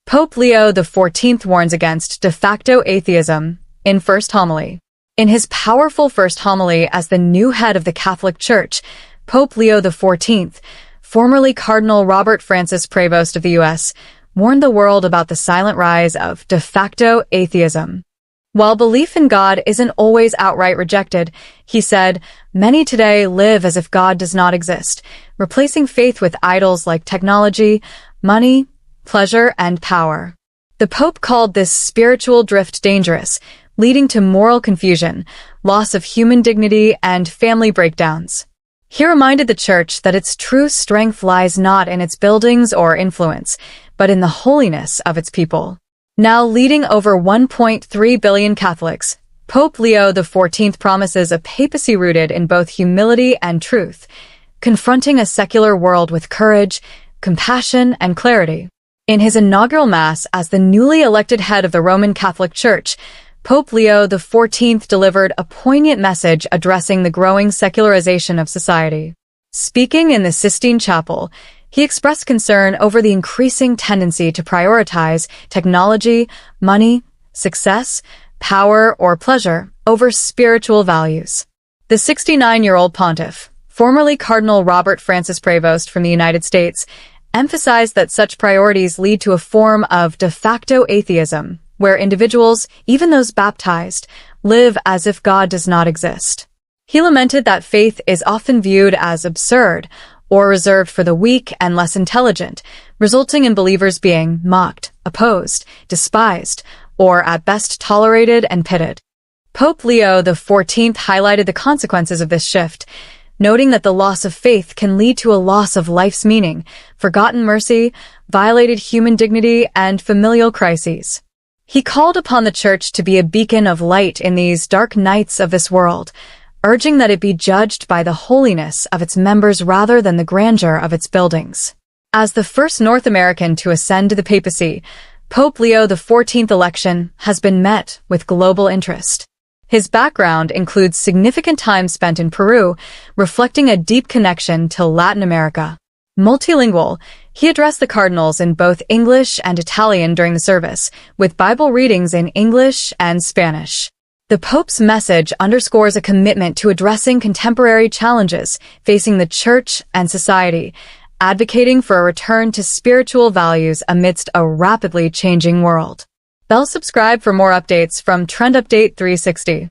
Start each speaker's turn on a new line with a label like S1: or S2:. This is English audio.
S1: Pope Leo XIV warns against de facto atheism in First Homily. In his powerful first homily as the new head of the Catholic Church, Pope Leo XIV, formerly Cardinal Robert Francis Prevost of the U.S., warned the world about the silent rise of de facto atheism. While belief in God isn't always outright rejected, he said, many today live as if God does not exist, replacing faith with idols like technology, money, pleasure, and power. The Pope called this spiritual drift dangerous, leading to moral confusion, loss of human dignity, and family breakdowns. He reminded the Church that its true strength lies not in its buildings or influence, but in the holiness of its people. Now leading over 1.3 billion Catholics, Pope Leo XIV promises a papacy rooted in both humility and truth, confronting a secular world with courage, compassion, and clarity. In his inaugural Mass as the newly elected head of the Roman Catholic Church, Pope Leo XIV delivered a poignant message addressing the growing secularization of society. Speaking in the Sistine Chapel, he expressed concern over the increasing tendency to prioritize technology, money, success, power, or pleasure over spiritual values. The 69-year-old pontiff, formerly Cardinal Robert Francis Prevost from the United States, emphasized that such priorities lead to a form of de facto atheism, where individuals, even those baptized, live as if God does not exist. He lamented that faith is often viewed as absurd or reserved for the weak and less intelligent, resulting in believers being mocked, opposed, despised, or at best tolerated and pitted. Pope Leo XIV highlighted the consequences of this shift, noting that the loss of faith can lead to a loss of life's meaning, forgotten mercy, violated human dignity, and familial crises. He called upon the Church to be a beacon of light in these dark nights of this world, urging that it be judged by the holiness of its members rather than the grandeur of its buildings. As the first North American to ascend to the papacy, Pope Leo XIV election has been met with global interest. His background includes significant time spent in Peru, reflecting a deep connection to Latin America. Multilingual, he addressed the cardinals in both English and Italian during the service, with Bible readings in English and Spanish. The Pope's message underscores a commitment to addressing contemporary challenges facing the Church and society, advocating for a return to spiritual values amidst a rapidly changing world. Subscribe for more updates from Trend Update 360.